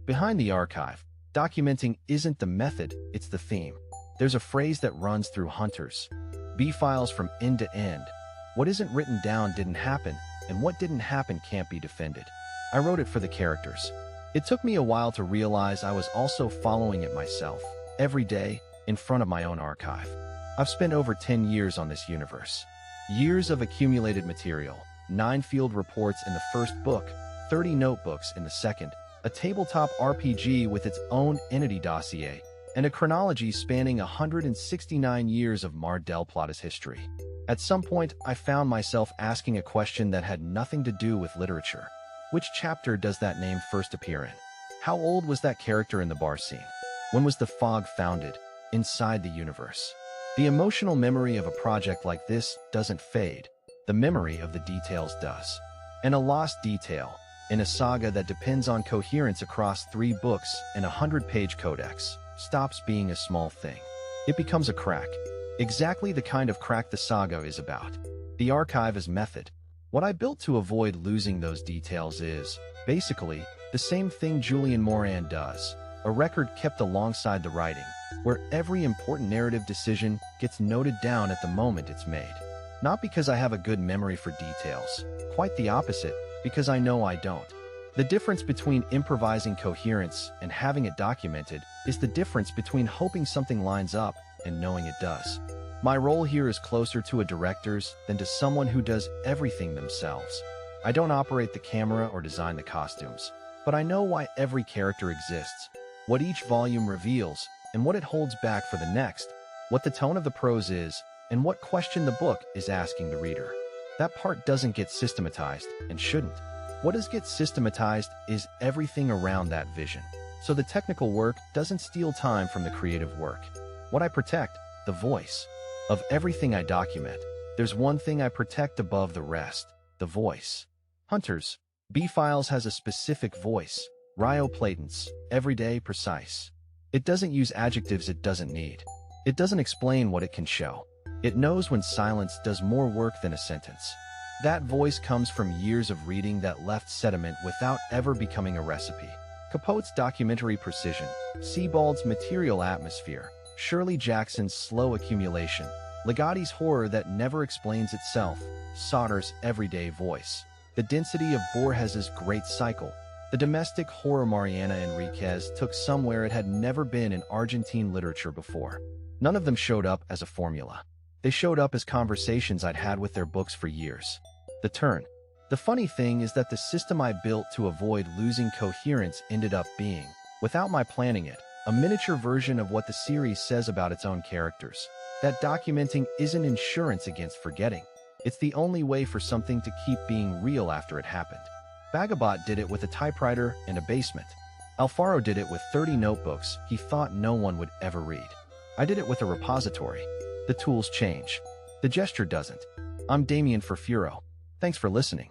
Behind the archive, documenting isn't the method, it's the theme. There's a phrase that runs through Hunter's B-files from end to end. What isn't written down didn't happen, and what didn't happen can't be defended. I wrote it for the characters. It took me a while to realize I was also following it myself, every day, in front of my own archive. I've spent over 10 years on this universe. Years of accumulated material, 9 field reports in the first book, 30 notebooks in the second, a tabletop RPG with its own entity dossier, and a chronology spanning 169 years of Mar del Plata's history. At some point, I found myself asking a question that had nothing to do with literature. Which chapter does that name first appear in? How old was that character in the bar scene? When was the fog founded? Inside the universe. The emotional memory of a project like this doesn't fade. The memory of the details does. And a lost detail, in a saga that depends on coherence across 3 books and a 100-page codex, stops being a small thing. It becomes a crack. Exactly the kind of crack the saga is about. The archive is method. What I built to avoid losing those details is, basically, the same thing Julian Moran does. A record kept alongside the writing, where every important narrative decision gets noted down at the moment it's made. Not because I have a good memory for details, quite the opposite, because I know I don't. The difference between improvising coherence and having it documented is the difference between hoping something lines up and knowing it does. My role here is closer to a director's than to someone who does everything themselves. I don't operate the camera or design the costumes, but I know why every character exists, what each volume reveals, and what it holds back for the next, what the tone of the prose is, and what question the book is asking the reader. That part doesn't get systematized, and shouldn't. What does get systematized is everything around that vision. So the technical work doesn't steal time from the creative work. What I protect, the voice. Of everything I document, there's one thing I protect above the rest, the voice. Hunter's B-Files has a specific voice, rhioplatance, everyday, precise. It doesn't use adjectives it doesn't need. It doesn't explain what it can show. It knows when silence does more work than a sentence. That voice comes from years of reading that left sediment without ever becoming a recipe. Capote's documentary precision, Sebald's material atmosphere, Shirley Jackson's slow accumulation, Ligotti's horror that never explains itself, Sauter's everyday voice, the density of Borges's great cycle, the domestic horror Mariana Enriquez took somewhere it had never been in Argentine literature before. None of them showed up as a formula. They showed up as conversations I'd had with their books for years. The turn. The funny thing is that the system I built to avoid losing coherence ended up being, without my planning it, a miniature version of what the series says about its own characters. That documenting isn't insurance against forgetting. It's the only way for something to keep being real after it happened. Vagabot did it with a typewriter and a basement. Alfaro did it with 30 notebooks he thought no one would ever read. I did it with a repository. The tools change. The gesture doesn't. I'm Damian Furfuro. Thanks for listening.